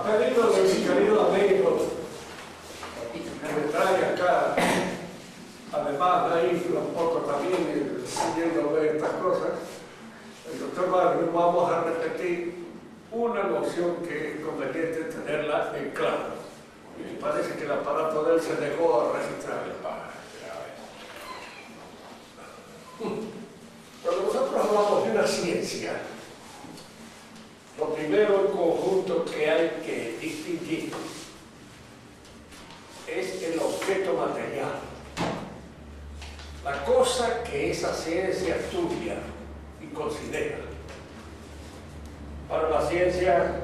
Pedido de mi querido amigo que me trae acá, además de ahí un poco también siguiendo ver estas cosas, el doctor Barrio, vamos a repetir una noción que es conveniente tenerla en claro. Y parece que el aparato de él se dejó a registrar. Cuando nosotros hablamos de una ciencia, lo primero en conjunto que hay que distinguir es el objeto material. La cosa que esa ciencia estudia y considera. Para la ciencia,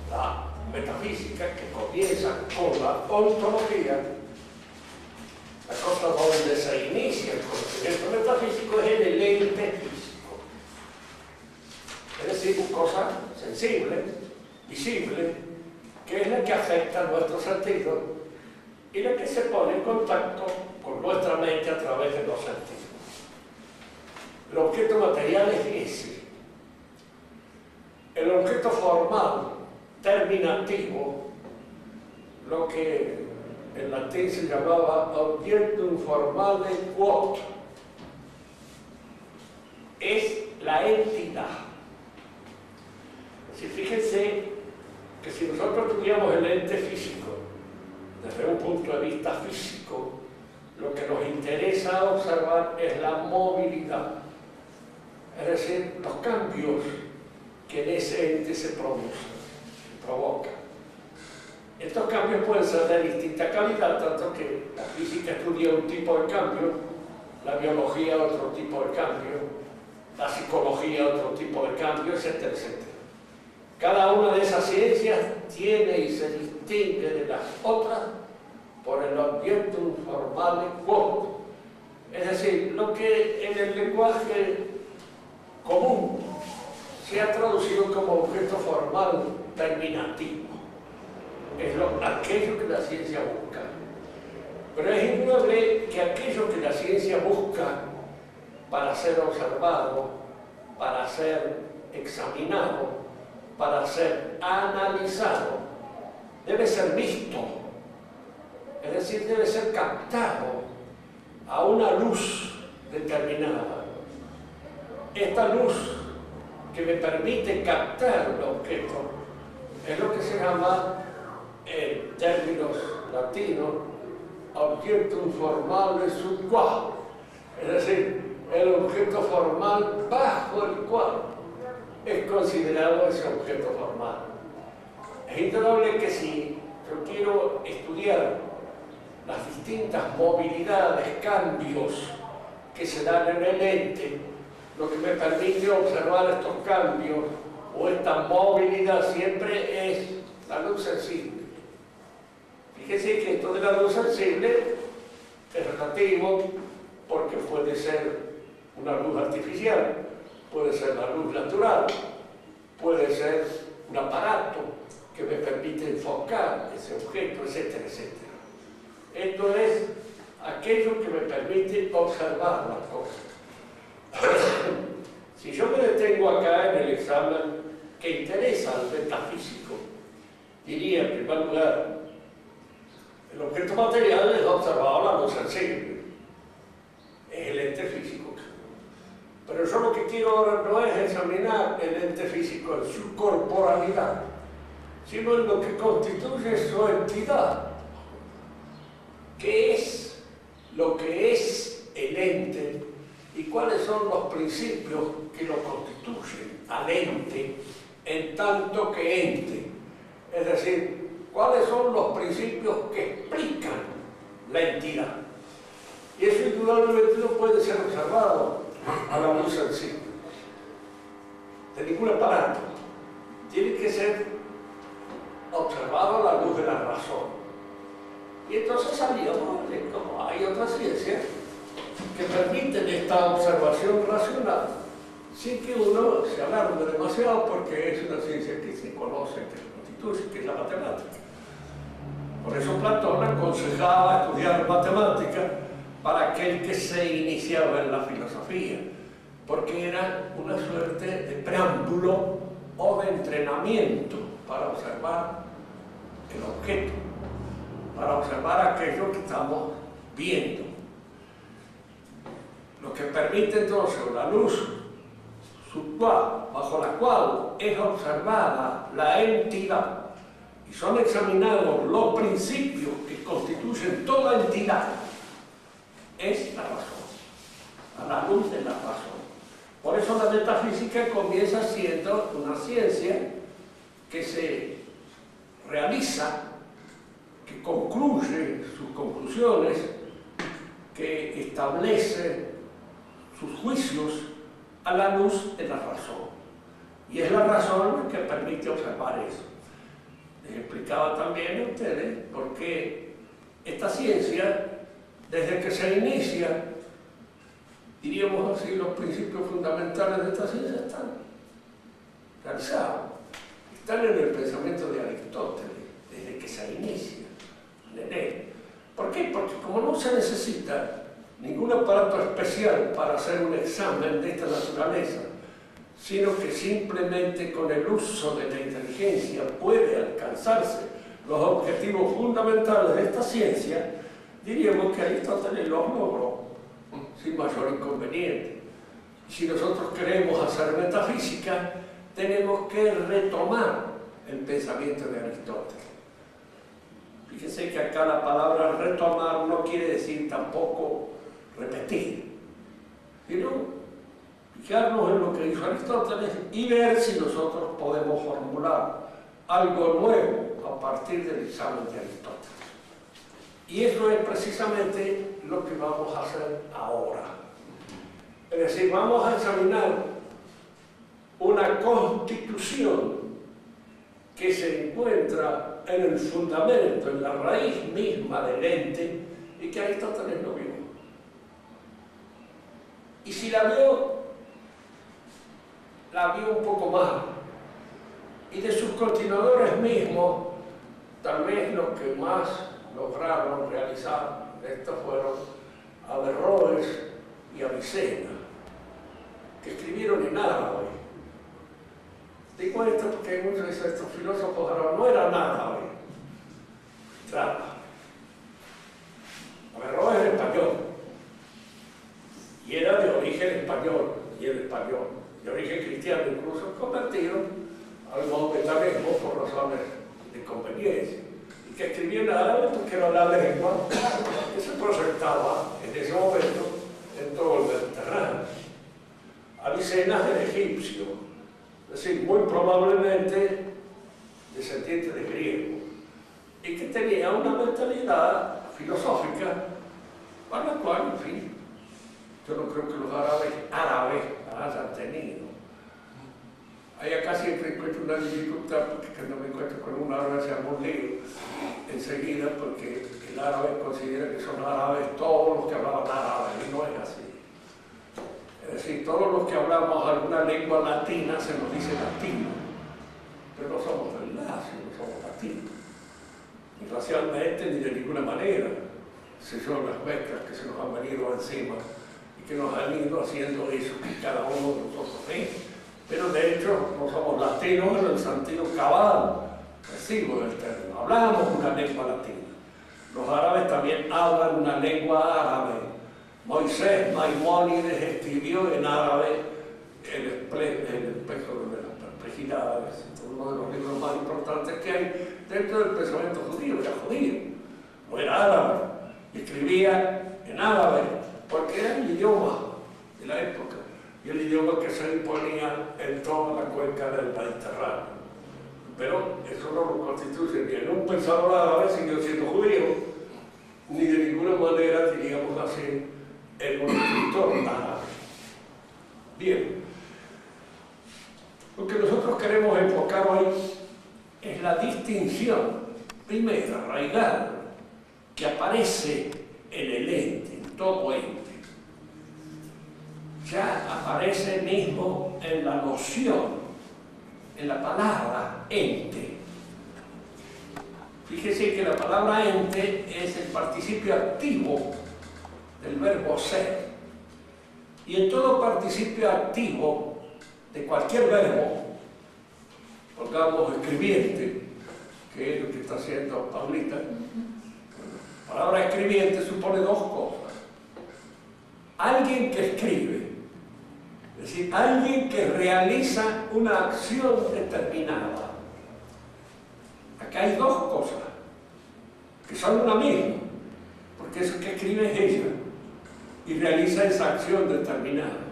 la metafísica, que comienza con la ontología, la cosa donde se inicia el conocimiento metafísico es en el ente físico. Es decir, una cosa sensible, visible, que es la que afecta a nuestros sentidos y la que se pone en contacto con nuestra mente a través de los sentidos. El objeto material es ese. El objeto formal, terminativo, lo que en latín se llamaba objectum formale quod, es la entidad. Si fíjense que si nosotros tuviéramos el ente físico, desde un punto de vista físico, lo que nos interesa observar es la movilidad, es decir, los cambios que en ese ente se producen, se provocan. Estos cambios pueden ser de distinta calidad, tanto que la física estudia un tipo de cambio, la biología otro tipo de cambio, la psicología otro tipo de cambio, etcétera, etcétera. Cada una de esas ciencias tiene y se distingue de las otras por el objectum formale quod, es decir, lo que en el lenguaje común se ha traducido como objeto formal terminativo. Es aquello que la ciencia busca. Pero es indudable que aquello que la ciencia busca para ser observado, para ser examinado, para ser analizado, debe ser visto, es decir, debe ser captado a una luz determinada. Esta luz que me permite captar el objeto es lo que se llama, en términos latinos, objectum formale sub qua, es decir, el objeto formal bajo el cual es considerado ese objeto formal. Es indudable que si yo quiero estudiar las distintas movilidades, cambios que se dan en el ente, lo que me permite observar estos cambios o esta movilidad siempre es la luz sensible. Fíjese que esto de la luz sensible es relativo porque puede ser una luz artificial, puede ser la luz natural, puede ser un aparato que me permite enfocar ese objeto, etcétera, etcétera. Esto es aquello que me permite observar las cosas. Si yo me detengo acá en el examen que interesa al metafísico, diría en primer lugar, el objeto material es observado la luz sensible, es el ente físico. Pero yo lo que quiero ahora no es examinar el ente físico en su corporalidad, sino en lo que constituye su entidad. ¿Qué es lo que es el ente y cuáles son los principios que lo constituyen al ente en tanto que ente? Es decir, ¿cuáles son los principios que explican la entidad? Y eso indudablemente no puede ser observado a la luz sensible de ningún aparato. Tiene que ser observado a la luz de la razón. Y entonces sabíamos que como hay otras ciencias que permiten esta observación racional sin que uno se alarme demasiado, porque es una ciencia que se conoce, que se constituye, que es la matemática. Por eso Platón aconsejaba estudiar matemática para aquel que se iniciaba en la filosofía, porque era una suerte de preámbulo o de entrenamiento para observar el objeto, para observar aquello que estamos viendo. Lo que permite entonces la luz subcual, bajo la cual es observada la entidad y son examinados los principios que constituyen toda entidad, es la razón, a la luz de la razón. Por eso la metafísica comienza siendo una ciencia que se realiza, que concluye sus conclusiones, que establece sus juicios a la luz de la razón. Y es la razón la que permite observar eso. Les explicaba también a ustedes por qué esta ciencia, desde que se inicia, diríamos así, los principios fundamentales de esta ciencia están realizados, están en el pensamiento de Aristóteles, desde que se inicia en él. ¿Por qué? Porque como no se necesita ningún aparato especial para hacer un examen de esta naturaleza, sino que simplemente con el uso de la inteligencia puede alcanzarse los objetivos fundamentales de esta ciencia, diríamos que Aristóteles los logró sin mayor inconveniente. Y si nosotros queremos hacer metafísica, tenemos que retomar el pensamiento de Aristóteles. Fíjense que acá la palabra retomar no quiere decir tampoco repetir, sino fijarnos en lo que dijo Aristóteles y ver si nosotros podemos formular algo nuevo a partir del examen de Aristóteles. Y eso es precisamente lo que vamos a hacer ahora. Es decir, vamos a examinar una constitución que se encuentra en el fundamento, en la raíz misma del ente, y que Aristóteles no vio. Y si la vio un poco más. Y de sus continuadores mismos, tal vez los que más lograron realizar estos fueron Averroes y Avicena, que escribieron en árabe. Digo esto porque muchos de estos filósofos árabes no eran árabes. Claro. Averroes era español. Y era de origen español, y el español, de origen cristiano, incluso convertido al maometanismo por razones de conveniencia. Y que escribía en árabe porque era la lengua que se proyectaba en ese momento en todo el Mediterráneo. Avicena era egipcio, es decir, muy probablemente descendiente de griego, y que tenía una mentalidad filosófica para la cual, en fin, yo no creo que los árabes hayan tenido. Ahí acá siempre encuentro una dificultad, porque cuando me encuentro con un árabe se arma un lío enseguida, porque el árabe considera que son árabes todos los que hablaban árabe, y no es así. Es decir, todos los que hablamos alguna lengua latina se nos dice latino, pero no somos del Lacio, no somos latinos, ni racialmente ni de ninguna manera. Si son las mezclas que se nos han venido encima y que nos han ido haciendo eso que cada uno de nosotros es. Pero de hecho no somos latinos en el sentido cabal, recibo del término. Hablamos una lengua latina. Los árabes también hablan una lengua árabe. Moisés Maimónides escribió en árabe el espejo de las perplejidades, uno de los libros más importantes que hay dentro del pensamiento judío. Era judío, no era árabe, y escribía en árabe porque era el idioma de la época y el idioma que se imponía en toda la cuenca del Mediterráneo. Pero eso no lo constituye ni en un pensador árabe, siguió siendo judío, ni de ninguna manera, diríamos así, en un escritor árabe. Bien, lo que nosotros queremos enfocar hoy es la distinción primera, arraigada, que aparece en el ente, en todo ente. Ya aparece mismo en la noción, en la palabra ente. Fíjese que la palabra ente es el participio activo del verbo ser. Y en todo participio activo de cualquier verbo pongamos escribiente, que es lo que está haciendo Paulita. La palabra escribiente supone dos cosas. Alguien que escribe, es decir, alguien que realiza una acción determinada. Acá hay dos cosas, que son una misma, porque eso que escribe es ella, y realiza esa acción determinada.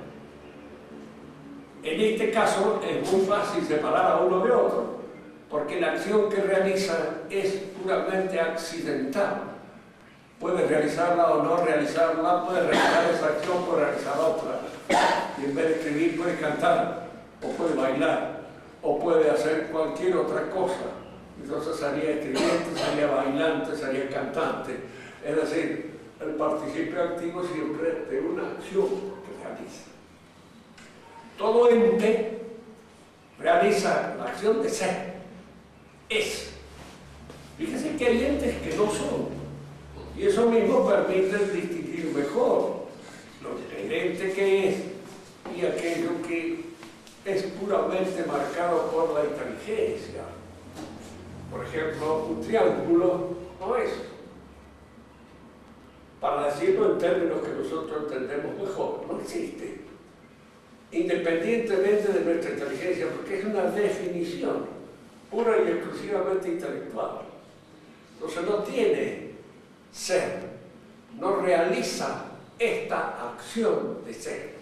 En este caso es muy fácil separar a uno de otro, porque la acción que realiza es puramente accidental. Puede realizarla o no realizarla, puede realizar esa acción, puede realizar otra. Y en vez de escribir puede cantar, o puede bailar, o puede hacer cualquier otra cosa. Entonces sería escribiente, sería bailante, sería cantante. Es decir, el participio activo siempre de una acción que realiza. Todo ente realiza la acción de ser, es. Fíjense que hay entes que no son. Y eso mismo permite distinguir mejor el ente que es y aquello que es puramente marcado por la inteligencia. Por ejemplo, un triángulo no es. Para decirlo en términos que nosotros entendemos mejor, no existe. Independientemente de nuestra inteligencia, porque es una definición pura y exclusivamente intelectual. Entonces no tiene ser, no realiza esta acción de ser.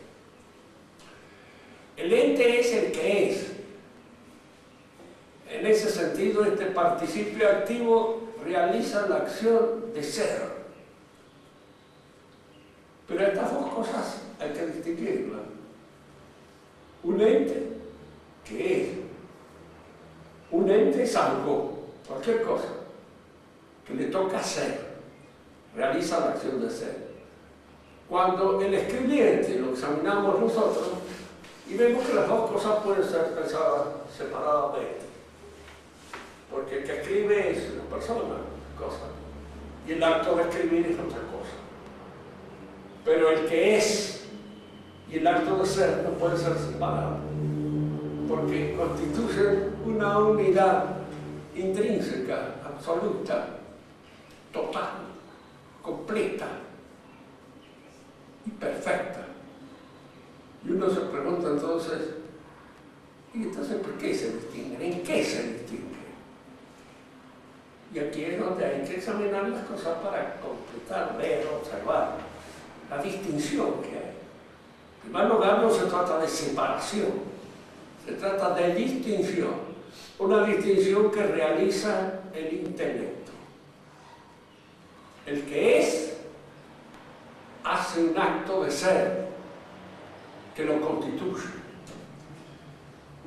El ente es el que es. En ese sentido, este participio activo realiza la acción de ser. Pero estas dos cosas hay que distinguirlas. Un ente, ¿qué es? Un ente es algo, cualquier cosa, que le toca ser, realiza la acción de ser. Cuando el escribiente lo examinamos nosotros y vemos que las dos cosas pueden ser pensadas separadamente. Porque el que escribe es una persona, cosa, y el acto de escribir es otra cosa. Pero el que es y el acto de ser no pueden ser separados, porque constituyen una unidad intrínseca, absoluta, total, completa y perfecta. Y uno se pregunta entonces, ¿y entonces por qué se distinguen? ¿En qué se distinguen? Y aquí es donde hay que examinar las cosas para completar, ver, observar la distinción que hay. En primer lugar, no se trata de separación, se trata de distinción, una distinción que realiza el intelecto. El que es hace un acto de ser que lo constituye.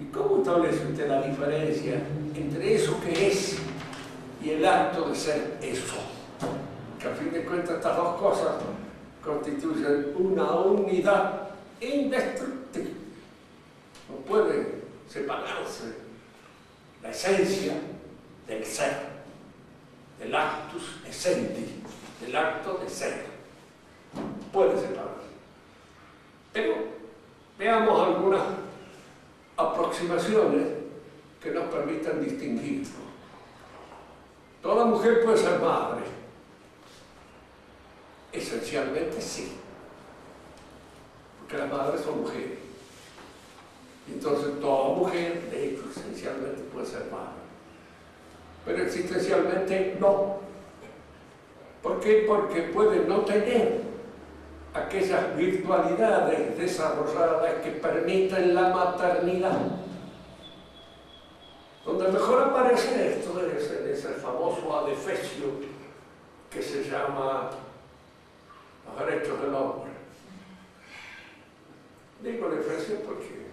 ¿Y cómo establece usted la diferencia entre eso que es y el acto de ser eso? Que a fin de cuentas estas dos cosas constituyen una unidad indestructible. No puede separarse la esencia del ser, del actus essendi, del acto de ser. Puede separarse. Pero veamos algunas aproximaciones que nos permitan distinguirlo. Toda mujer puede ser madre. Esencialmente sí, porque las madres son mujeres. Entonces toda mujer, de hecho, esencialmente puede ser madre. Pero existencialmente no. ¿Por qué? Porque puede no tener aquellas virtualidades desarrolladas que permiten la maternidad. Donde mejor aparece esto es el famoso adefesio que se llama los derechos del hombre. Digo adefesio porque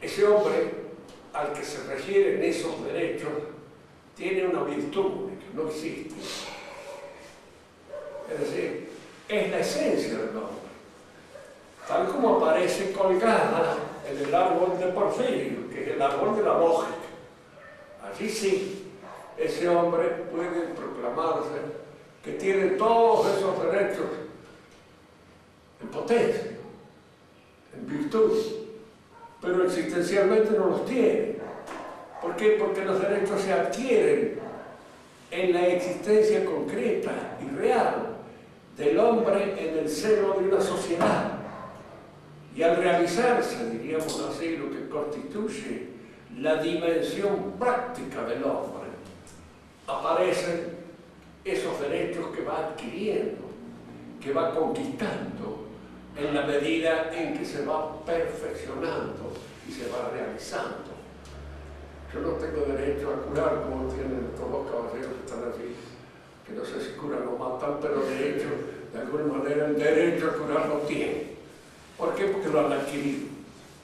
ese hombre al que se refieren esos derechos tiene una virtud que no existe. Es decir, es la esencia del hombre, tal como aparece colgada en el árbol de Porfirio, que es el árbol de la lógica. Allí sí, ese hombre puede proclamarse que tiene todos esos derechos en potencia, en virtud, pero existencialmente no los tiene. ¿Por qué? Porque los derechos se adquieren en la existencia concreta y real del hombre en el seno de una sociedad. Y al realizarse, diríamos así, lo que constituye la dimensión práctica del hombre, aparecen esos derechos que va adquiriendo, que va conquistando en la medida en que se va perfeccionando y se va realizando. Yo no tengo derecho a curar como tienen todos los caballeros que están allí, que no sé si curan o matan, pero de hecho, de alguna manera, el derecho a curar lo tienen. ¿Por qué? Porque lo han adquirido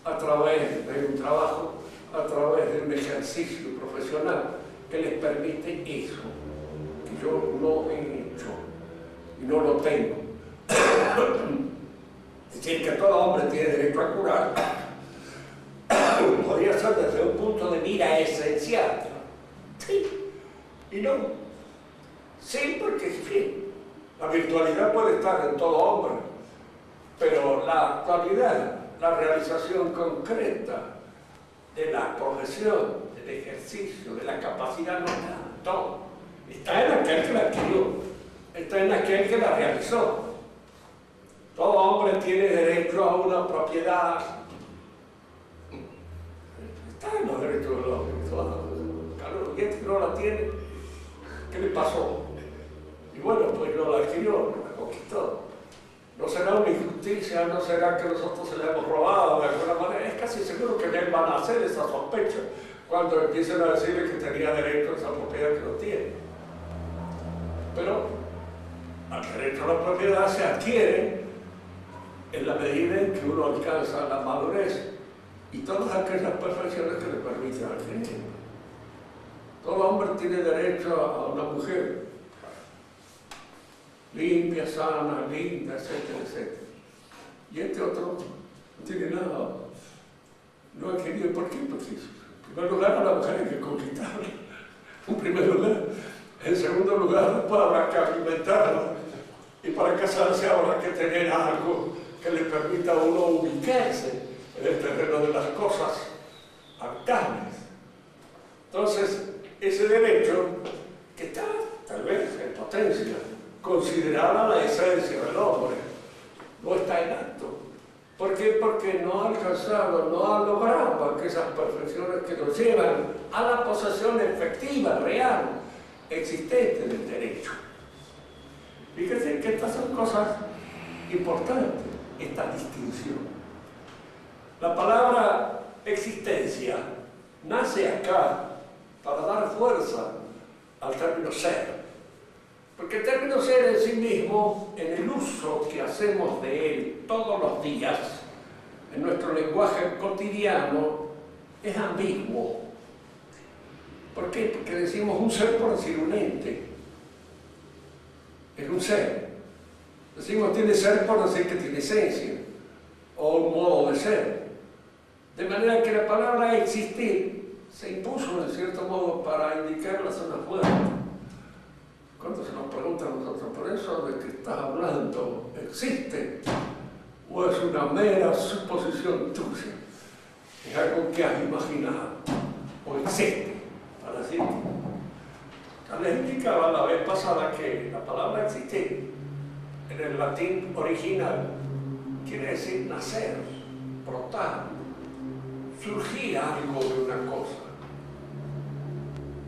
a través de un trabajo, a través de un ejercicio profesional que les permite eso, que yo no he hecho y no lo tengo. Es decir, que todo hombre tiene derecho a curar, podría ser desde un punto de mira esencial. Sí, y no. Sí, porque sí, la virtualidad puede estar en todo hombre, pero la actualidad, la realización concreta de la profesión, del ejercicio, de la capacidad no está, no. Está en aquel que la adquirió, está en aquel que la realizó. Todo hombre tiene derecho a una propiedad. Está en los derechos del hombre. Claro, y este no la tiene, ¿qué le pasó? Y bueno, pues no la adquirió, la conquistó. No será una injusticia, no será que nosotros se la hemos robado de alguna manera. Es casi seguro que en él van a hacer esa sospecha cuando empiecen a decirle que tenía derecho a esa propiedad que no tiene. Pero el derecho a la propiedad se adquiere en la medida en que uno alcanza la madurez y todas aquellas perfecciones que le permiten adquirir. Todo hombre tiene derecho a una mujer limpia, sana, linda, etcétera, etcétera. Y este otro no tiene nada. No ha querido. ¿Por qué? Porque en primer lugar a la mujer hay que conquistarla. En primer lugar. En segundo lugar, después habrá que alimentarla. Y para casarse habrá que tener algo que le permita a uno ubicarse en el terreno de las cosas actuales. Entonces, ese derecho que está, tal vez, en potencia, considerada la esencia del hombre, no está en acto. ¿Por qué? Porque no ha alcanzado, no ha logrado aquellas perfecciones que nos llevan a la posesión efectiva, real, existente del derecho. Fíjense que estas son cosas importantes, esta distinción. La palabra existencia nace acá para dar fuerza al término ser. Porque el término ser en sí mismo, en el uso que hacemos de él todos los días, en nuestro lenguaje cotidiano, es ambiguo. ¿Por qué? Porque decimos un ser por decir un ente. Es un ser. Decimos tiene ser por decir que tiene esencia, o un modo de ser. De manera que la palabra existir se impuso, en cierto modo, para indicar la zona fuerte. Cuando se nos pregunta a nosotros, ¿por eso de que estás hablando existe? ¿O es una mera suposición tuya? Es algo que has imaginado, o existe, para decir. Ya les indicaba la vez pasada que la palabra existir, en el latín original, quiere decir nacer, brotar, surgir algo de una cosa.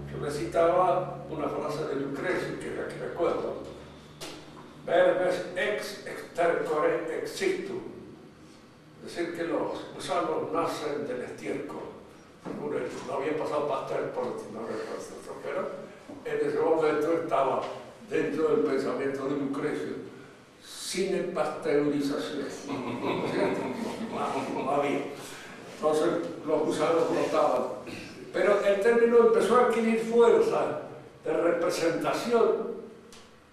Yo recitaba una frase de Lucrecio, que es la que recuerdo. Verbes ex extercore existum. Es decir, que los gusanos nacen del estiércol. No había pasado Pasteur por no recuerdo, pero en ese momento estaba dentro del pensamiento de Lucrecio, sin pasteurización. ¿No es cierto? No había. Entonces los gusanos brotaban. Pero el término empezó a adquirir fuerza de representación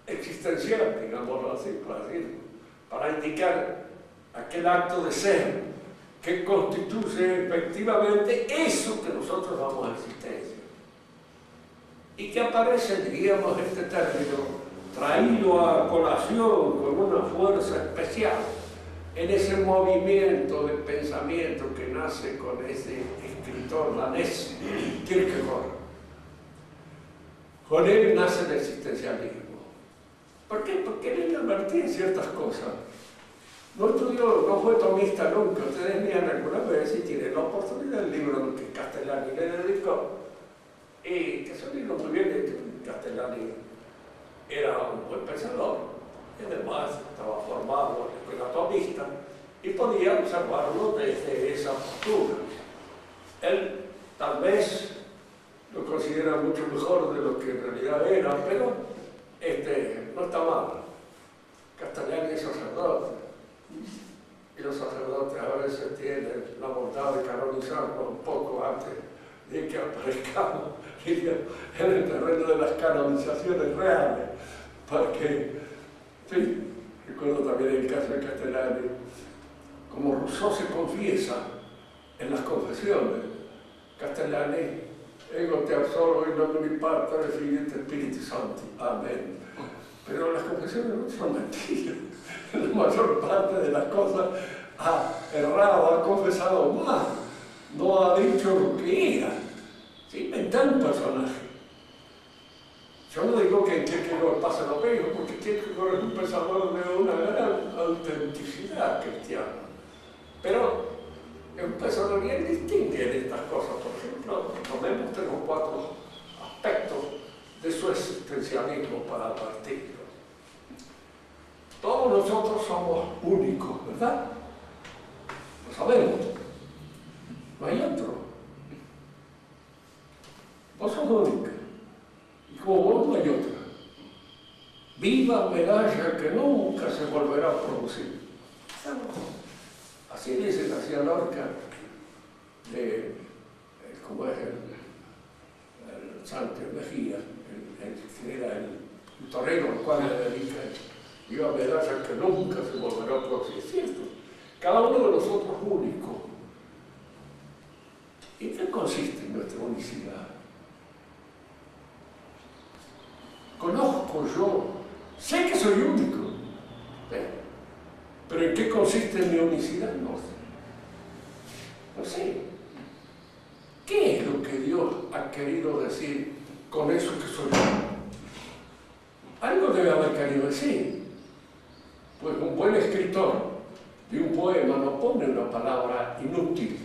existencial, digámoslo así, para indicar aquel acto de ser que constituye efectivamente eso que nosotros damos a existencia. Y que aparece, diríamos, este término traído a colación con una fuerza especial en ese movimiento de pensamiento que nace con ese escritor danés, Kierkegaard. Con él nace el existencialismo. ¿Por qué? Porque él invertía en ciertas cosas. No estudió, no fue tomista nunca. Ustedes lean alguna vez y tienen la oportunidad del libro que Castellani le dedicó. Y que es un libro muy bien hecho. Castellani era un buen pensador, y además estaba formado en la escuela tomista y podía observarlo desde esa postura. Él tal vez lo considera mucho mejor de lo que en realidad era, pero no está mal. Castellani es sacerdote, y los sacerdotes a veces tienen la bondad de canonizarlo un poco antes de que aparezcamos en el terreno de las canonizaciones reales, porque, sí, recuerdo también el caso de Castellani, como Rousseau se confiesa en las confesiones. Castellani, ego te absolvo in nomine Patris et Filii et Spiritus Sancti, amén. Pero las confesiones no son mentiras. La mayor parte de las cosas ha errado, ha confesado mal, no ha dicho lo que era. Se inventa un personaje. Yo no digo que en Kierkegaard pasa lo mismo, porque Kierkegaard es un pensador de una gran autenticidad cristiana. Pero es un pensador bien distingue de estas cosas. Por ejemplo, tomemos 3 o 4 aspectos de su existencialismo para partirlo. Todos nosotros somos únicos, ¿verdad? Lo sabemos. No hay otro. Vos sos única. Y como vos no hay otra. Viva medalla que nunca se volverá a producir. Así dice García Lorca, como es el Santos Mejía, que era el torero al cual le dedica viva medalla que nunca se volverá a producir. Es cierto, cada uno de nosotros es único. ¿En qué consiste nuestra unicidad? Conozco yo, sé que soy único, pero ¿en qué consiste mi unicidad? No sé. No sé. ¿Qué es lo que Dios ha querido decir con eso que soy yo? Algo debe haber querido decir. Pues un buen escritor de un poema no pone una palabra inútil.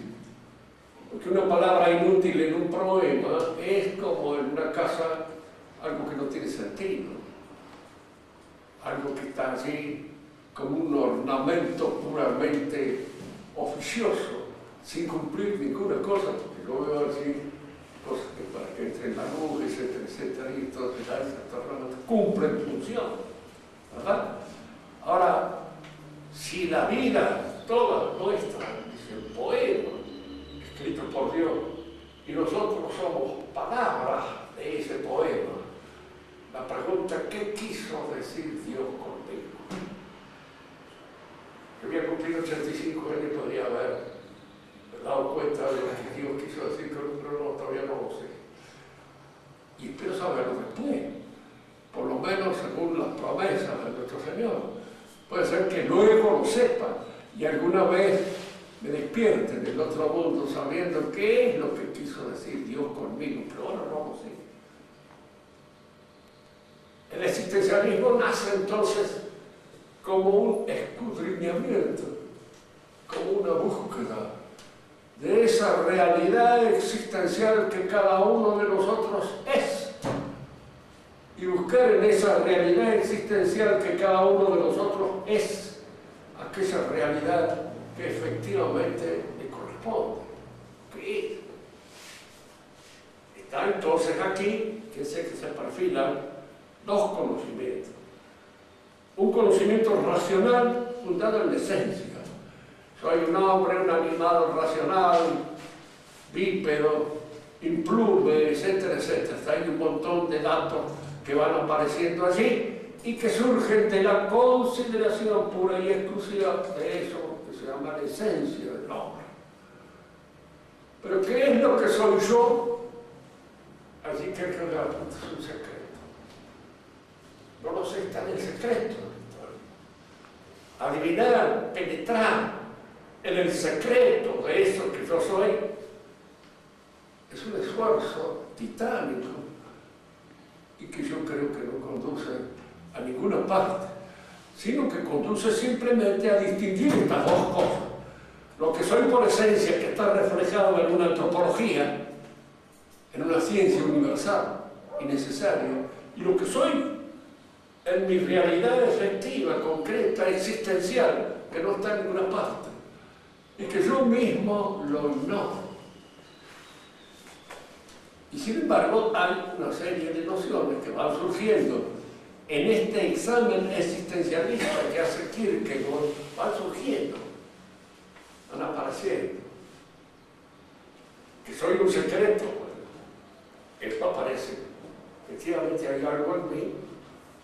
Porque una palabra inútil en un poema es como en una casa algo que no tiene sentido. Algo que está allí como un ornamento puramente oficioso, sin cumplir ninguna cosa, porque lo veo así, cosas que para que entre en la luz, etcétera, etcétera, y todo eso cumplen función, ¿verdad? Ahora, si la vida toda nuestra es el poema escrito por Dios, y nosotros somos palabras de ese poema, la pregunta, ¿qué quiso decir Dios conmigo? Yo había cumplido 85 años y podría haber dado cuenta de lo que Dios quiso decir, pero no, todavía no lo sé. Y espero saberlo después, por lo menos según las promesas de nuestro Señor. Puede ser que luego lo sepa y alguna vez me despierte del otro mundo sabiendo qué es lo que quiso decir Dios conmigo, pero ahora no lo sé. El existencialismo nace entonces como un escudriñamiento, como una búsqueda de esa realidad existencial que cada uno de nosotros es. Y buscar en esa realidad existencial que cada uno de nosotros es, aquella realidad que efectivamente le corresponde. ¿Qué es? Está entonces aquí, que sé que se perfilan 2 conocimientos. Un conocimiento racional fundado en la esencia. Soy un hombre, un animal racional, bípedo, implume, etcétera, etcétera. Hay un montón de datos que van apareciendo allí y que surgen de la consideración pura y exclusiva de eso que se llama la esencia del hombre. Pero ¿qué es lo que soy yo? Allí que es un secreto. No lo sé, está en el secreto. adivinar, penetrar en el secreto de eso que yo soy, es un esfuerzo titánico y que yo creo que no conduce a ninguna parte, sino que conduce simplemente a distinguir estas dos cosas. Lo que soy por esencia, que está reflejado en una antropología, en una ciencia universal y necesaria, y lo que soy en mi realidad efectiva, concreta, existencial, que no está en ninguna parte, y que yo mismo lo ignoro. Y sin embargo, hay una serie de nociones que van surgiendo en este examen existencialista que hace Kierkegaard, van surgiendo, van apareciendo. Que soy un secreto, bueno, esto aparece. Efectivamente hay algo en mí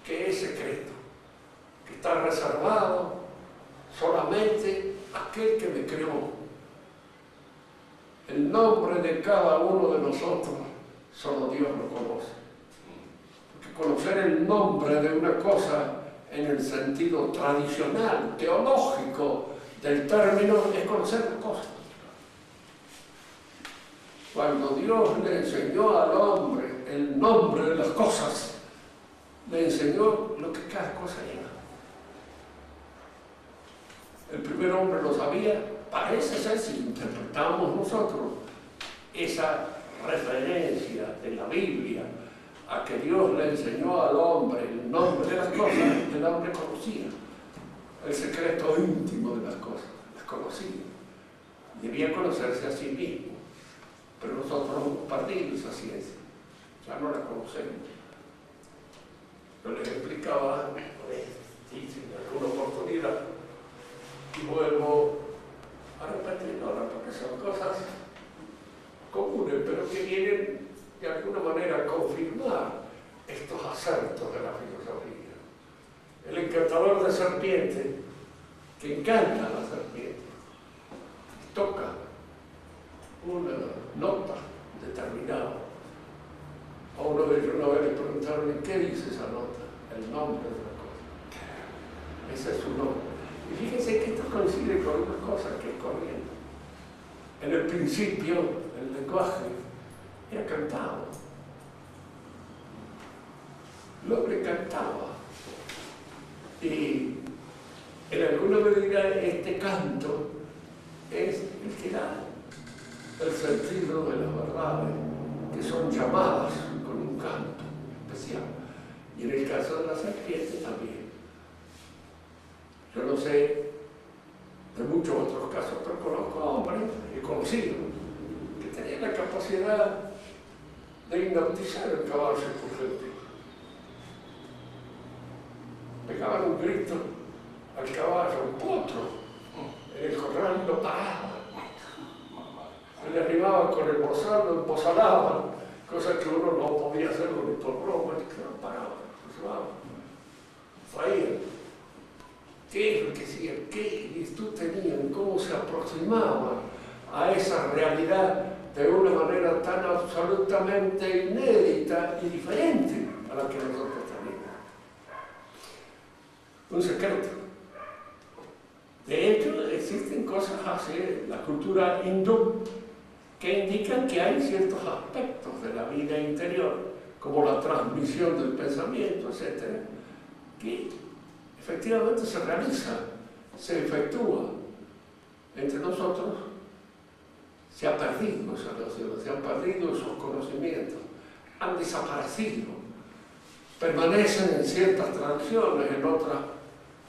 que es secreto, que está reservado solamente a aquel que me creó. El nombre de cada uno de nosotros solo Dios lo conoce. Porque conocer el nombre de una cosa en el sentido tradicional, teológico del término, es conocer la cosa. Cuando Dios le enseñó al hombre el nombre de las cosas, le enseñó lo que cada cosa era. El primer hombre lo sabía, parece ser, si interpretamos nosotros esa referencia de la Biblia a que Dios le enseñó al hombre el nombre de las cosas, el hombre conocía el secreto íntimo de las cosas, las conocía. Debía conocerse a sí mismo, pero nosotros hemos perdido esa ciencia, ya no la conocemos. Yo les explicaba en alguna oportunidad y vuelvo a repetirlo ahora porque son cosas comunes, pero que vienen de alguna manera a confirmar estos acertos de la filosofía. El encantador de serpiente, que encanta a la serpiente, toca una nota determinada. A uno de ellos una vez le preguntaron, ¿qué dice esa nota? El nombre de la cosa. Ese es su nombre. Y fíjense que esto coincide con una cosa que es corriente. En el principio, el lenguaje era cantado. El hombre cantaba. Y en alguna medida este canto es el que da el sentido de las verdades, que son llamadas con un canto especial. Y en el caso de la serpiente también. Yo no sé de muchos otros casos, pero conozco hombres, he conocido, que tenían la capacidad de hipnotizar el caballo por gente. Pegaban un grito al caballo, un potro, en el corral lo paraban. Se le arrimaban con el bozal, lo embozalaban, cosa que uno no podía hacerlo ni por broma, y que lo paraban, lo llevaban, traían. ¿Qué es lo que hacían? ¿Qué virtud tenían? ¿Cómo se aproximaban a esa realidad de una manera tan absolutamente inédita y diferente a la que nosotros tenemos? Un secreto. De hecho, existen cosas así en la cultura hindú que indican que hay ciertos aspectos de la vida interior, como la transmisión del pensamiento, etc., que efectivamente se realiza, se efectúa entre nosotros. Se ha perdido esa relación, se han perdido esos conocimientos, han desaparecido, permanecen en ciertas tradiciones, en otras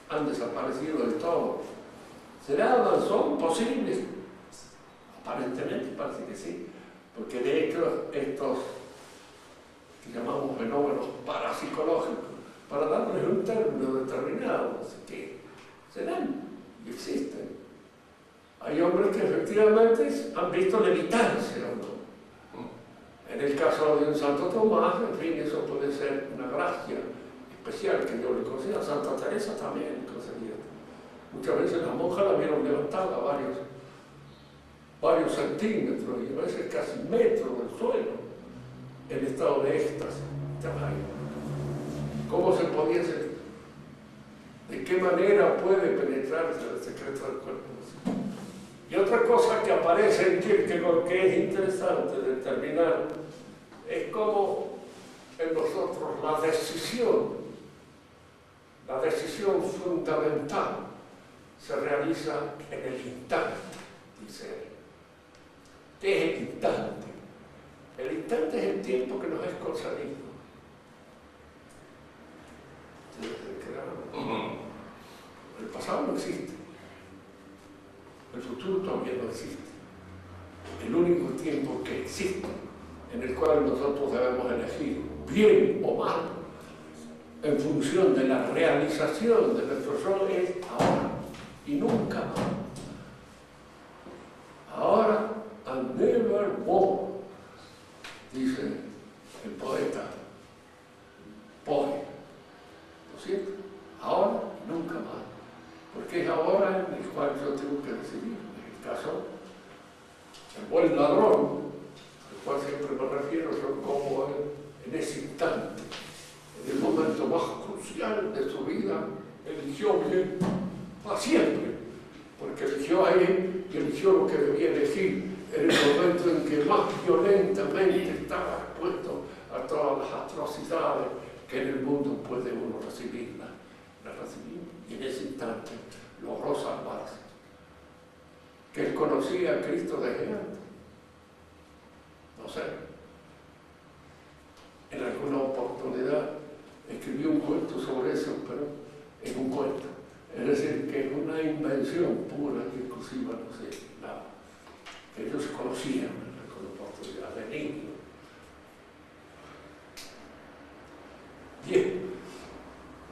han desaparecido del todo. ¿Son posibles? Aparentemente parece que sí, porque de hecho estos que llamamos fenómenos parapsicológicos, para darles un término determinado, que se dan y existen. Hay hombres que efectivamente han visto levitarse o no. En el caso de un Santo Tomás, en fin, eso puede ser una gracia especial que yo le conceda. A Santa Teresa también le concedía. Muchas veces las monjas la vieron levantada varios centímetros y a veces casi metros del suelo, en estado de éxtasis. ¿Cómo se podía hacer? ¿De qué qué manera puede penetrarse el secreto del cuerpo? Y otra cosa que aparece en Kierkegaard que es interesante determinar es cómo en nosotros la decisión fundamental se realiza en el instante, dice él. ¿Qué es el instante? El instante es el tiempo que nos es concedido. El pasado no existe. El futuro todavía no existe. El único tiempo que existe, en el cual nosotros debemos elegir bien o mal, en función de la realización de nuestro rol, es ahora y nunca más. Ahora and never more, dice el poeta Poe. ¿No es cierto? Ahora y nunca más. Porque es ahora en el cual yo tengo que decidir. En el caso, el buen ladrón, al cual siempre me refiero, son como en ese instante, en el momento más crucial de su vida, eligió bien para siempre, porque eligió a él y eligió lo que debía elegir en el momento en que más violentamente estaba expuesto a todas las atrocidades que en el mundo puede uno recibir. La recibió y en ese instante logró salvarse. Que él conocía a Cristo desde antes. No sé. En alguna oportunidad escribió un cuento sobre eso, pero es un cuento. Es decir, que es una invención pura y exclusiva, no sé, nada. Ellos se conocían en alguna oportunidad de niño. Bien.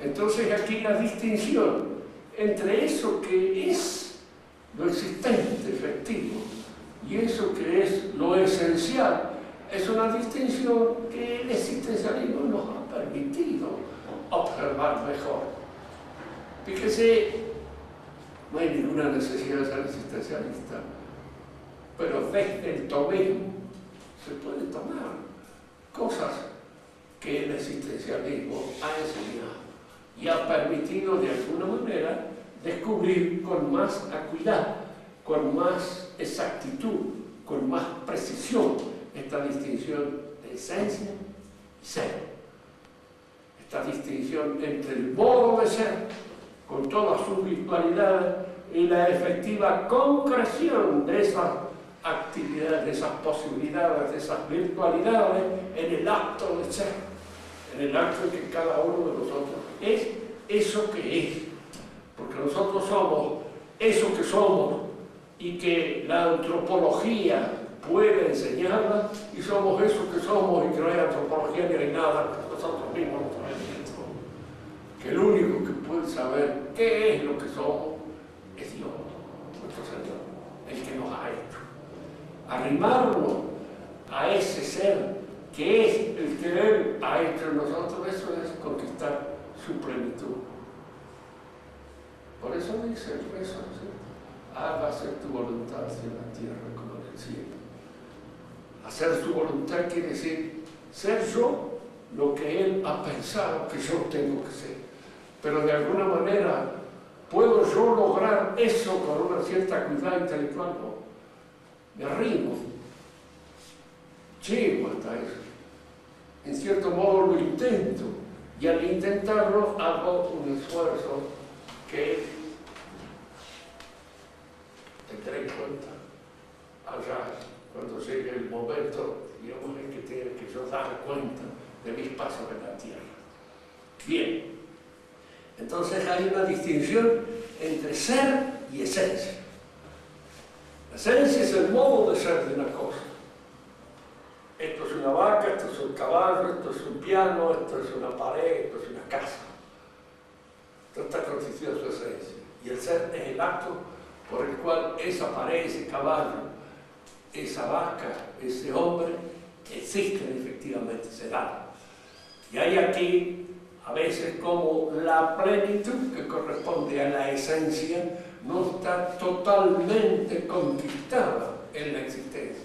Entonces aquí la distinción entre eso que es lo existente, efectivo, y eso que es lo esencial, es una distinción que el existencialismo nos ha permitido observar mejor. Fíjese, no hay ninguna necesidad de ser existencialista, pero desde el tomismo se puede tomar cosas que el existencialismo ha enseñado y ha permitido de alguna manera descubrir con más acuidad, con más exactitud, con más precisión esta distinción de esencia y ser. Esta distinción entre el modo de ser, con todas sus virtualidades, y la efectiva concreción de esas actividades, de esas posibilidades, de esas virtualidades en el acto de ser, en el acto en que cada uno de nosotros es eso que es, porque nosotros somos eso que somos y que la antropología puede enseñarla, y somos eso que somos y que no hay antropología ni hay nada, nosotros mismos no sabemos. Que el único que puede saber qué es lo que somos es Dios, nuestro Señor, el que nos ha hecho. Arrimarnos a ese ser que es el que Él ha hecho en nosotros, eso es conquistar su plenitud. Por eso dice el rezo, ¿sí? Hágase tu voluntad así en la tierra como en el cielo. Hacer su voluntad quiere decir ser yo lo que Él ha pensado que yo tengo que ser. Pero de alguna manera, ¿puedo yo lograr eso con una cierta acuidad intelectual? No. Me arrimo. Llego hasta eso. En cierto modo lo intento. Y al intentarlo hago un esfuerzo que tendré en cuenta allá cuando llegue el momento, digamos, en que tenga que yo dar cuenta de mis pasos en la tierra. Bien, entonces hay una distinción entre ser y esencia. La esencia es el modo de ser de una cosa. Esto es una vaca, esto es un caballo, esto es un piano, esto es una pared, esto es una casa. Esto está constituido de su esencia. Y el ser es el acto por el cual esa pared, ese caballo, esa vaca, ese hombre, existen efectivamente, se dan. Y hay aquí, a veces, como la plenitud que corresponde a la esencia no está totalmente conquistada en la existencia.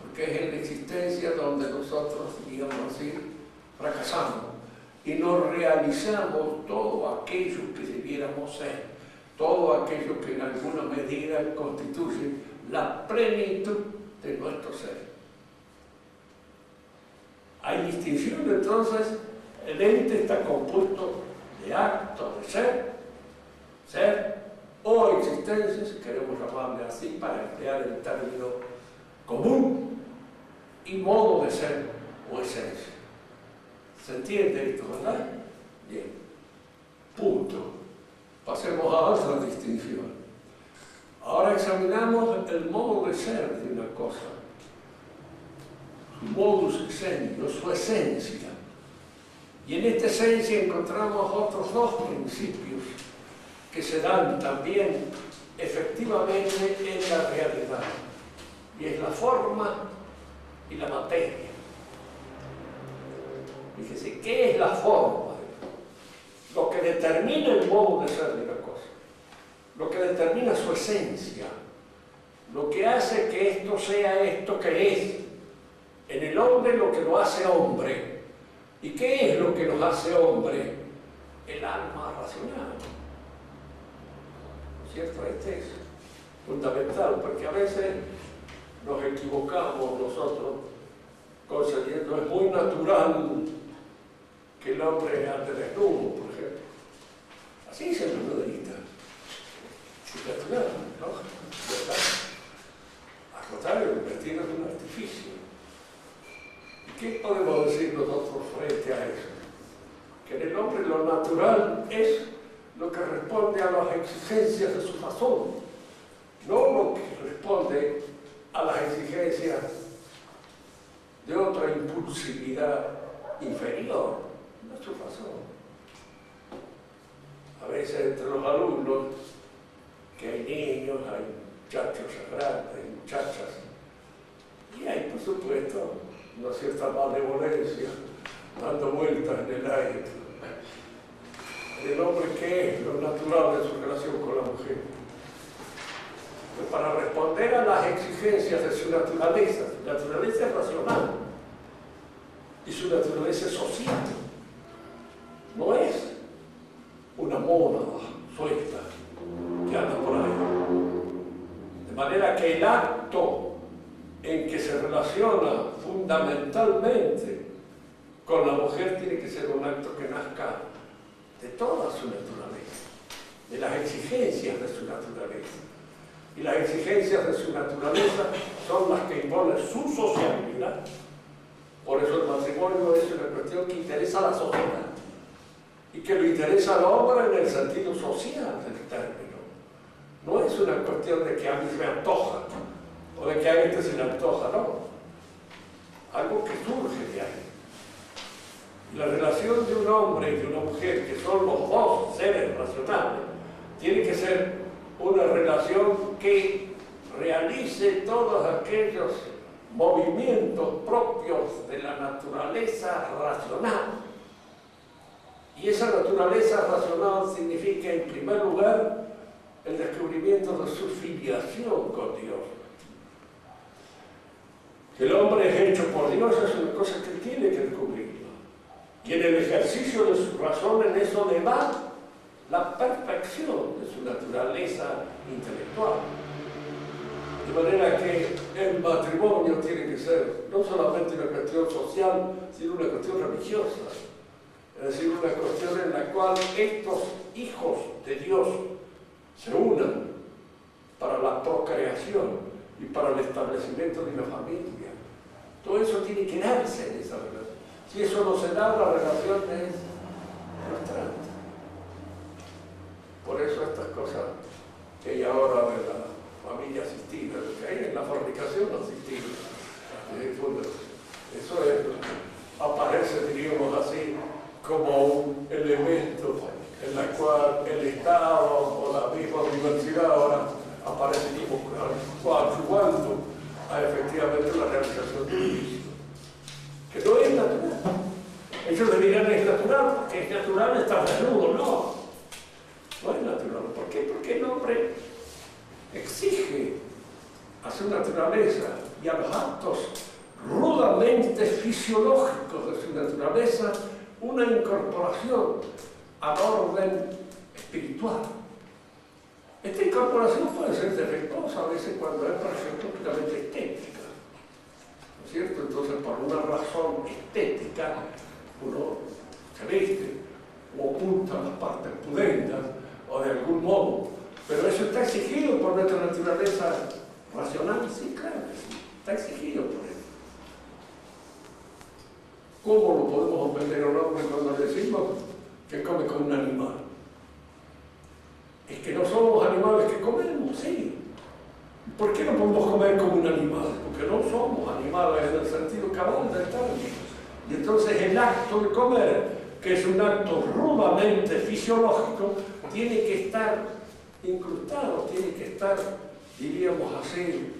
Porque es en la existencia donde nosotros, digamos así, fracasamos y no realizamos todo aquello que debiéramos ser, todo aquello que en alguna medida constituye la plenitud de nuestro ser. Hay distinción, entonces, el ente está compuesto de actos de ser o existencia, si queremos llamarle así, para emplear el término común, y modo de ser o esencia. ¿Se entiende esto, verdad? Bien. Punto. Pasemos a otra distinción. Ahora examinamos el modo de ser de una cosa. Su modus essentium, su esencia. Y en esta esencia encontramos otros dos principios que se dan también efectivamente en la realidad. Y es la forma y la materia. Fíjese, ¿qué es la forma? Lo que determina el modo de ser de una cosa, lo que determina su esencia, lo que hace que esto sea esto que es. En el hombre lo que lo hace hombre. ¿Y qué es lo que nos hace hombre? El alma racional. ¿No es cierto? Este es fundamental, porque a veces nos equivocamos nosotros concediendo, es muy natural que el hombre ande desnudo, por ejemplo. Así se nos lo edita. Es natural, ¿no? ¿Verdad? Al contrario, el vestido es un artificio. ¿Y qué podemos decir nosotros frente a eso? Que en el hombre lo natural es lo que responde a las exigencias de su razón, no lo que responde a las exigencias de otra impulsividad inferior, no es su razón. A veces entre los alumnos, que hay niños, hay muchachos grandes, hay muchachas, y hay, por supuesto, una cierta malevolencia dando vueltas en el aire. El hombre, ¿qué es lo natural de su relación con la mujer? Pues para responder a las exigencias de su naturaleza es racional y su naturaleza es social, no es una mónada suelta que anda por ahí. De manera que el acto en que se relaciona fundamentalmente con la mujer tiene que ser un acto que nazca de toda su naturaleza, de las exigencias de su naturaleza. Y las exigencias de su naturaleza son las que imponen su sociabilidad. Por eso el matrimonio es una cuestión que interesa a la sociedad y que le interesa al hombre en el sentido social del término. No es una cuestión de que a mí se me antoja o de que a este se le antoja, no. Algo que surge de ahí. La relación de un hombre y de una mujer, que son los dos seres racionales, tiene que ser una relación que realice todos aquellos movimientos propios de la naturaleza racional. Y esa naturaleza racional significa, en primer lugar, el descubrimiento de su filiación con Dios. Que el hombre es hecho por Dios es una cosa que tiene que descubrirlo. Y en el ejercicio de su razón, en eso le da la perfección de su naturaleza intelectual. De manera que el matrimonio tiene que ser no solamente una cuestión social, sino una cuestión religiosa. Es decir, una cuestión en la cual estos hijos de Dios se unan para la procreación y para el establecimiento de una familia. Todo eso tiene que darse en esa relación. Si eso no se da, la relación es frustrante. Por eso estas cosas que hay ahora de la familia asistida, lo que hay en la fornicación asistida, eso aparece, diríamos así, como un elemento en la cual el Estado o la misma universidad ahora aparece como coadyuvando a efectivamente la realización de un vicio, que no es natural. Ellos le dirán es natural, porque es natural estar desnudo, no. No es natural. ¿Por qué? Porque el hombre exige a su naturaleza y a los actos rudamente fisiológicos de su naturaleza una incorporación al orden espiritual. Esta incorporación puede ser defectuosa a veces cuando es, por ejemplo, puramente estética, ¿no es cierto? Entonces, por una razón estética, uno se viste o oculta las partes pudendas o de algún modo, pero eso está exigido por nuestra naturaleza racional. Sí, claro que sí, está exigido por eso. ¿Cómo lo podemos ofender a un hombre cuando le decimos que come como un animal? Es que no somos animales que comemos, sí. ¿Por qué no podemos comer como un animal? Porque no somos animales en el sentido cabal del término. Y entonces el acto de comer, que es un acto rudamente fisiológico, tiene que estar incrustado, tiene que estar, diríamos así,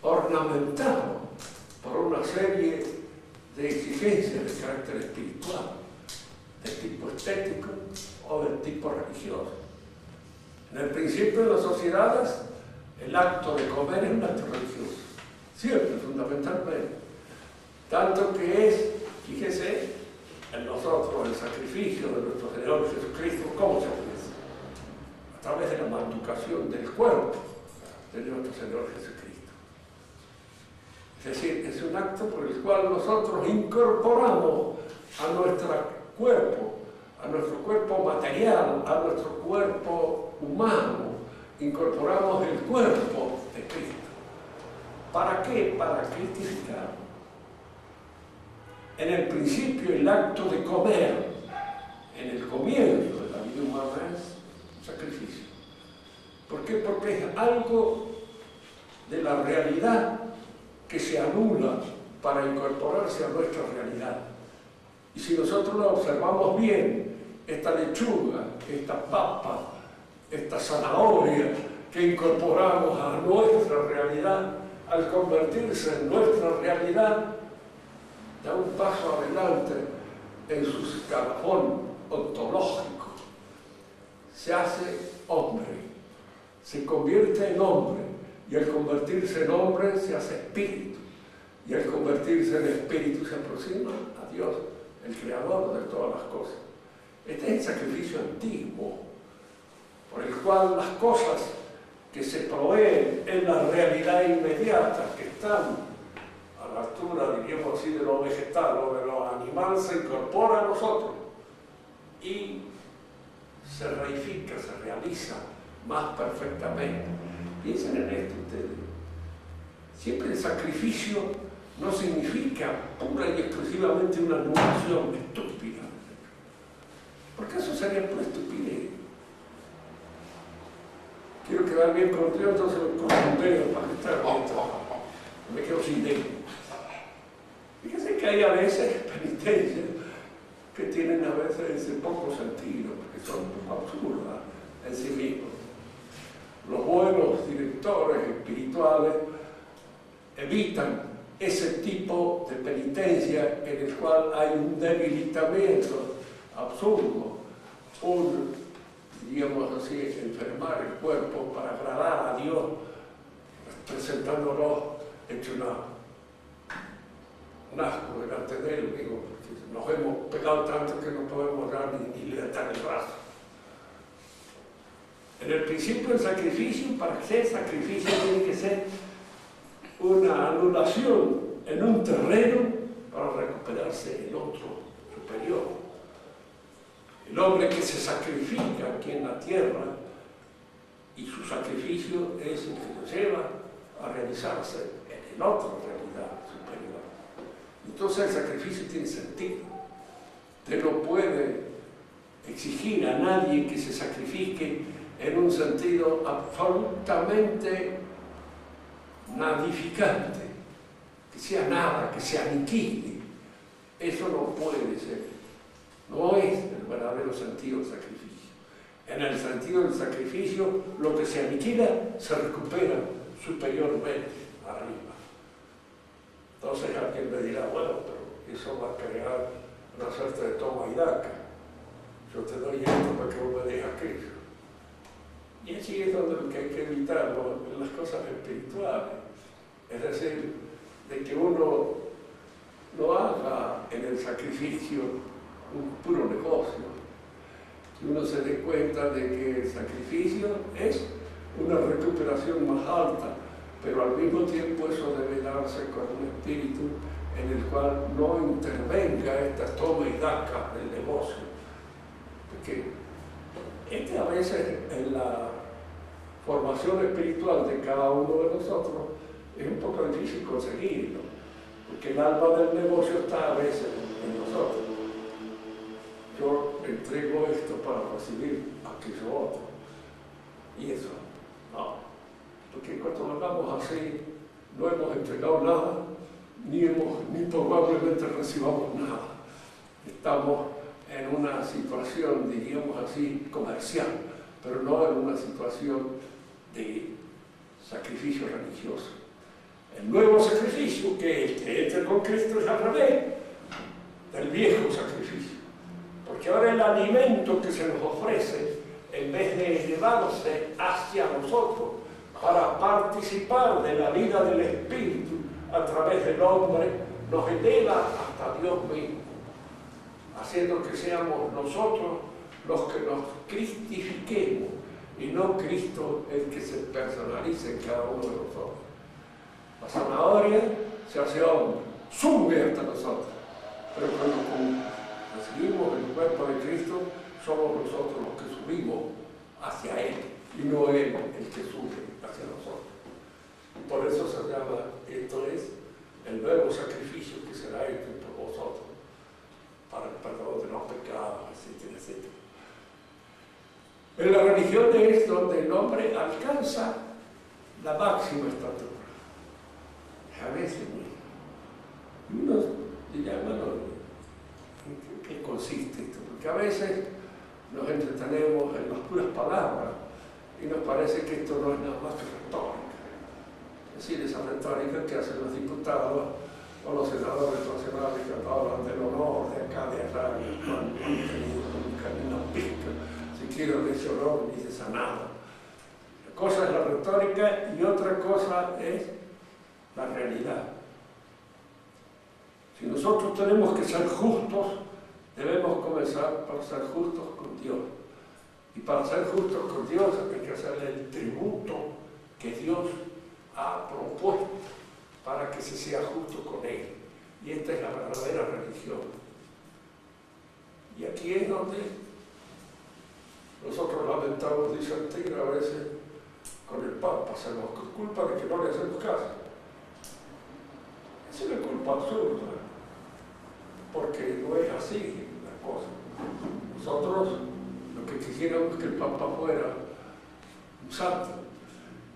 ornamentado por una serie de exigencias de carácter espiritual, de tipo estético o de tipo religioso. En el principio de las sociedades, el acto de comer es un acto religioso, siempre, fundamentalmente. Tanto que es, fíjese, en nosotros el sacrificio de nuestro Señor Jesucristo, ¿cómo se ofrece? A través de la manducación del cuerpo de nuestro Señor Jesucristo. Es decir, es un acto por el cual nosotros incorporamos a nuestro cuerpo material, a nuestro cuerpo humano, incorporamos el cuerpo de Cristo. ¿Para qué? Para cristificarlo. En el principio, el acto de comer, en el comienzo de la vida humana, es un sacrificio. ¿Por qué? Porque es algo de la realidad que se anula para incorporarse a nuestra realidad. Y si nosotros lo observamos bien, esta lechuga, esta papa, esta zanahoria que incorporamos a nuestra realidad, al convertirse en nuestra realidad, da un paso adelante en su escalafón ontológico. Se hace hombre, se convierte en hombre, y al convertirse en hombre se hace espíritu, y al convertirse en espíritu se aproxima a Dios, el creador de todas las cosas. Este es el sacrificio antiguo, por el cual las cosas que se proveen en la realidad inmediata, que están a la altura, diríamos así, de lo vegetal o de lo animal, se incorpora a nosotros y se reifica, se realiza más perfectamente. Piensen en esto ustedes. Siempre el sacrificio no significa pura y exclusivamente una anulación estúpida, porque eso sería pura estupidez. Quiero quedar bien con Dios, entonces con un dedo para que esté me quedo sin dedo. Fíjense que hay a veces penitencias que tienen a veces ese poco sentido, porque son un poco absurdas en sí mismos. Los buenos directores espirituales evitan ese tipo de penitencia en el cual hay un debilitamiento absurdo, diríamos así, enfermar el cuerpo para agradar a Dios, presentándolo hecho un asco delante de Él, digo, porque nos hemos pegado tanto que no podemos dar ni levantar el brazo. En el principio el sacrificio, para ser sacrificio, tiene que ser una anulación en un terreno para recuperarse el otro superior. El hombre que se sacrifica aquí en la tierra y su sacrificio es el que lo lleva a realizarse en el otro realidad superior. Entonces el sacrificio tiene sentido. Usted no puede exigir a nadie que se sacrifique en un sentido absolutamente nadificante, que sea nada, que se aniquile. Eso no puede ser. No es el verdadero sentido del sacrificio. En el sentido del sacrificio, lo que se aniquila se recupera superiormente arriba. Entonces alguien me dirá, bueno, pero eso va a crear una suerte de toma y daca. Yo te doy esto para que vos me des aquello. Y allí es donde lo que hay que evitar las cosas espirituales. Es decir, de que uno no haga en el sacrificio un puro negocio. Que uno se dé cuenta de que el sacrificio es una recuperación más alta, pero al mismo tiempo eso debe darse con un espíritu en el cual no intervenga esta toma y daca del negocio. Porque a veces en la formación espiritual de cada uno de nosotros es un poco difícil conseguirlo, porque el alma del negocio está a veces en nosotros. Yo entrego esto para recibir aquello otro, y eso no, porque cuando lo hagamos así no hemos entregado nada, ni probablemente recibamos nada. Estamos en una situación, diríamos así, comercial, pero no en una situación de sacrificio religioso. El nuevo sacrificio, que el que entra con Cristo, es al revés del viejo sacrificio. Porque ahora el alimento que se nos ofrece, en vez de elevarse hacia nosotros para participar de la vida del Espíritu a través del hombre, nos eleva hasta Dios mismo, haciendo que seamos nosotros los que nos cristifiquemos y no Cristo el que se personalice en cada uno de nosotros. La zanahoria se hace hombre, sube hasta nosotros, pero cuando recibimos el cuerpo de Cristo, somos nosotros los que subimos hacia Él y no Él el que sube hacia nosotros. Y por eso se llama, esto es el nuevo sacrificio que será hecho por vosotros para el perdón de los pecados, etcétera, etcétera. En la religión es donde el hombre alcanza la máxima estatura. A veces, y uno dirá, bueno, ¿en qué consiste esto? Porque a veces nos entretenemos en las puras palabras y nos parece que esto no es nada más que retórica. Es decir, esa retórica que hacen los diputados o los senadores nacionales que hablan del honor de acá, de allá, cuando han tenido nunca ni una pizca siquiera de ese honor ni de esa nada. Una cosa es la retórica y otra cosa es la realidad. Si nosotros tenemos que ser justos, debemos comenzar para ser justos con Dios. Y para ser justos con Dios hay que hacerle el tributo que Dios ha propuesto para que se sea justo con Él. Y esta es la verdadera religión. Y aquí es donde nosotros lamentamos disentir a veces con el Papa, se nos culpa de que no le hacemos caso. Esa es una culpa absurda, porque no es así la cosa. Nosotros lo que quisiéramos es que el Papa fuera un santo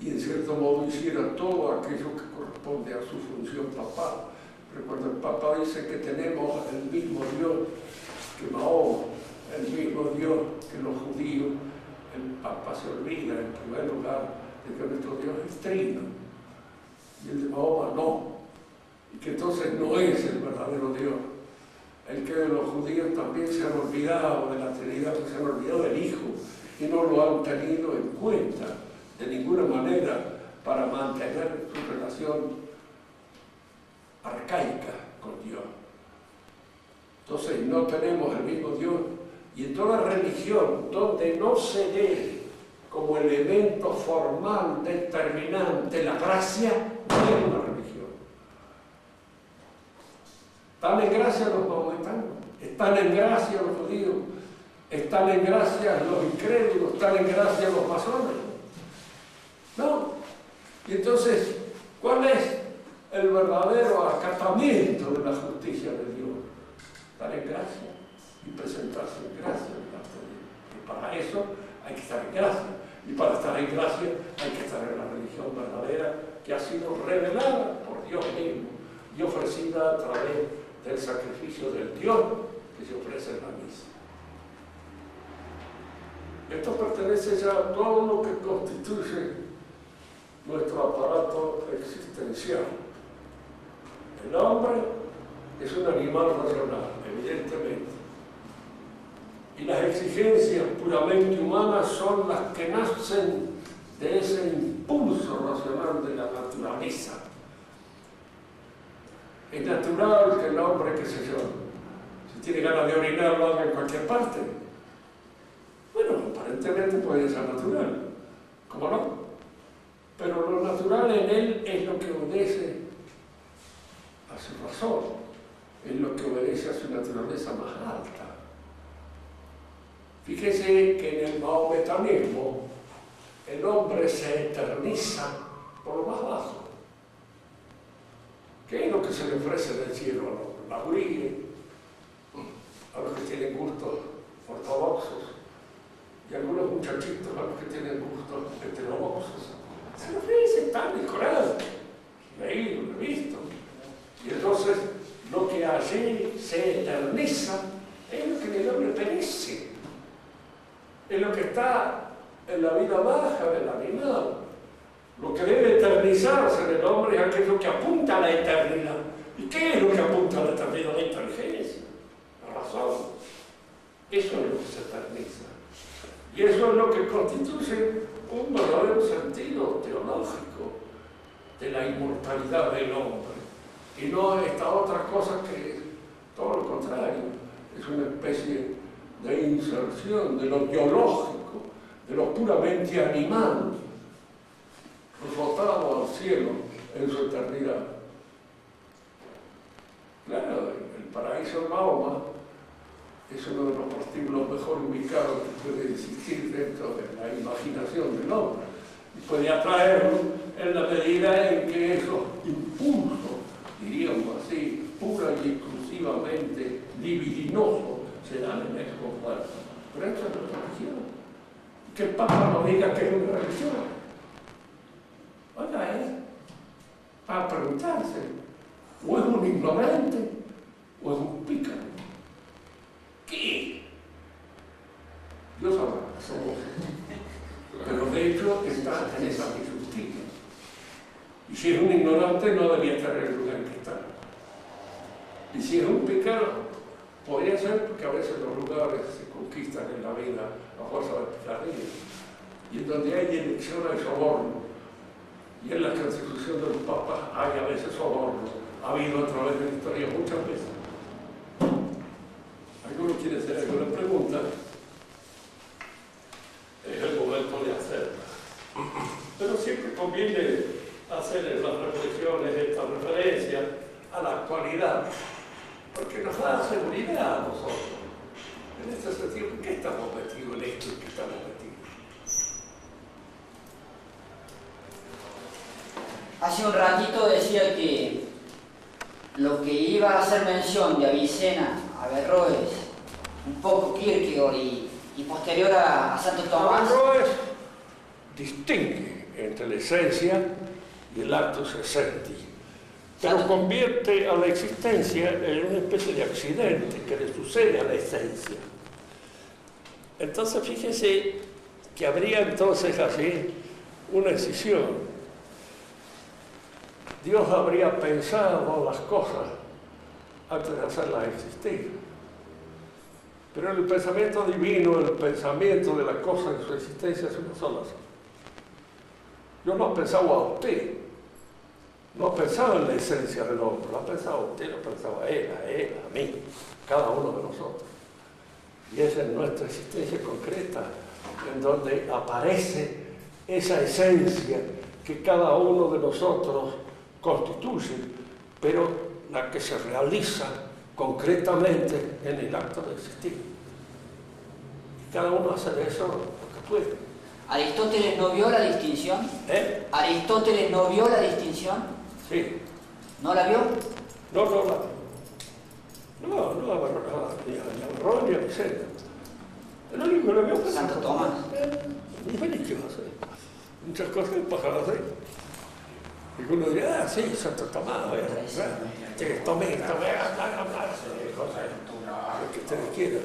y en cierto modo hiciera todo aquello que corresponde a su función papal. Pero cuando el Papa dice que tenemos el mismo Dios que Mahoma, el mismo Dios que los judíos, el Papa se olvida en primer lugar de que nuestro Dios es trino y el de Mahoma no, y que entonces no es el verdadero Dios. El que de los judíos también se han olvidado de la Trinidad, que se han olvidado del Hijo y no lo han tenido en cuenta de ninguna manera para mantener su relación arcaica con Dios. Entonces no tenemos el mismo Dios, y en toda religión donde no se dé como elemento formal determinante la gracia, no es una religión. Están en gracia los mahometanos, están en gracia los judíos, están en gracia los incrédulos, están en gracia los masones. No. Y entonces, ¿cuál es el verdadero acatamiento de la justicia de Dios? Estar en gracia y presentarse en gracia delante de Dios. Y para eso hay que estar en gracia. Y para estar en gracia hay que estar en la religión verdadera que ha sido revelada por Dios mismo y ofrecida a través del sacrificio del Dios que se ofrece en la misa. Esto pertenece ya a todo lo que constituye nuestro aparato existencial. El hombre es un animal racional, evidentemente. Y las exigencias puramente humanas son las que nacen de ese impulso racional de la naturaleza. Es natural que el hombre, qué sé yo, si tiene ganas de orinar, lo haga en cualquier parte. Bueno, aparentemente puede ser natural, ¿cómo no? Pero lo natural en él es lo que obedece a su razón, es lo que obedece a su naturaleza más alta. Fíjese que en el maometanismo el hombre se eterniza por lo más bajo. ¿Qué es lo que se le ofrece del cielo a los hombre? La guría, a los que tienen gustos ortodoxos, y algunos muchachitos a los que tienen gustos heterodoxos. Se le ofrece tal y coral. Leído, lo he visto. Y entonces lo que allí se eterniza es lo que en el hombre perece. Es lo que está en la vida baja del animal. Lo que debe eternizarse en el hombre es aquello que apunta a la eternidad. ¿Y qué es lo que apunta a la eternidad? La inteligencia, la razón. Eso es lo que se eterniza. Y eso es lo que constituye un verdadero sentido teológico de la inmortalidad del hombre. Y no esta otra cosa que es todo lo contrario. Es una especie de inserción de lo biológico, de lo puramente animal, rozado al cielo en su eternidad. Claro, el paraíso de Mahoma es uno de los prostíbulos mejor ubicados que puede existir dentro de la imaginación del hombre. Y puede atraerlo en la medida en que esos impulsos, diríamos así, pura y exclusivamente libidinosos, se dan en él con fuerza. Pero esto es la religión. Que el Papa no diga que es una religión. Oiga, para preguntarse, o es un ignorante o es un pícaro. ¿Qué? Dios sabrá. Pero de hecho está en esa injusticia. Y si es un ignorante no debía estar en el lugar en que está. Y si es un pícaro, podría ser porque a veces los lugares se conquistan en la vida a fuerza de picardía. Y en donde hay elección hay soborno. Y en la constitución de los papas hay a veces soborno. Ha habido a través de la historia muchas veces. ¿Alguno quiere hacer alguna pregunta? Es el momento de hacerla. Pero siempre conviene hacer en las reflexiones esta referencia a la actualidad, porque nos da seguridad a nosotros. En este sentido, ¿en qué estamos metidos en esto? ¿En qué estamos metidos? Hace un ratito decía que lo que iba a hacer mención de Avicena, Averroes, un poco Kierkegaard y posterior a Santo Tomás. Averroes distingue entre la esencia y el actus essendi, pero convierte a la existencia en una especie de accidente que le sucede a la esencia. Entonces fíjese que habría entonces así una escisión. Dios habría pensado las cosas antes de hacerlas existir. Pero el pensamiento divino, el pensamiento de la cosa en su existencia es una sola cosa. Dios no ha pensado a usted, no ha pensado en la esencia del hombre, lo ha pensado a usted, lo ha pensado a él, a mí, cada uno de nosotros. Y esa es nuestra existencia concreta, en donde aparece esa esencia que cada uno de nosotros constituye, pero la que se realiza concretamente en el acto de existir. Y cada uno hace de eso lo que puede. ¿Aristóteles no vio la distinción? ¿Aristóteles no vio la distinción? Sí. ¿No la vio? No la vio. No, ni Averroes ni Avicena. El único que lo vio fue Santo Tomás. Ni feliz que va a ser. Muchas cosas pasaron así. Y uno diría, sí, Santo Tomás, tome, cosas, lo que ustedes quieran.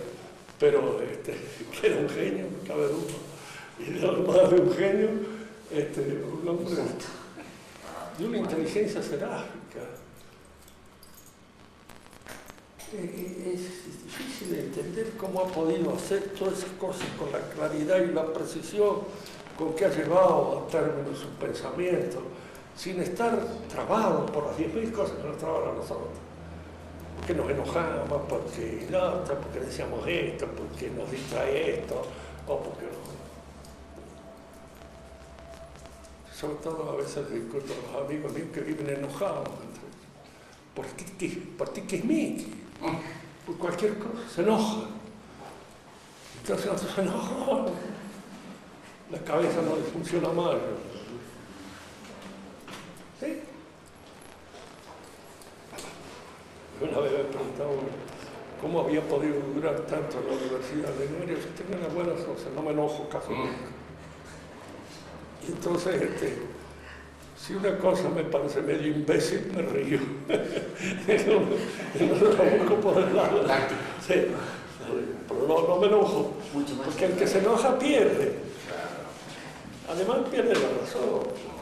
Pero que era un genio, no cabe duda. Y además de un genio, un hombre de una inteligencia seráfica. Es difícil entender cómo ha podido hacer todas esas cosas con la claridad y la precisión con que ha llevado a término su pensamiento, sin estar trabados por las 10.000 cosas que nos traban a nosotros. Porque nos enojamos, porque no, porque decíamos esto, porque nos distrae esto, o porque no. Sobre todo a veces discuto con los amigos míos que viven enojados. ¿Por ti qué es mí? Por cualquier cosa, se enojan. Entonces nosotros se enojan. La cabeza no le funciona mal. ¿Sí? Una vez me preguntaba cómo había podido durar tanto en la universidad. Le digo, yo tengo una buena cosa, no me enojo casi nunca. Y entonces, si una cosa me parece medio imbécil, me río. no lo busco por el lado. Sí, pero no me enojo. Porque el que se enoja pierde. Además pierde la razón.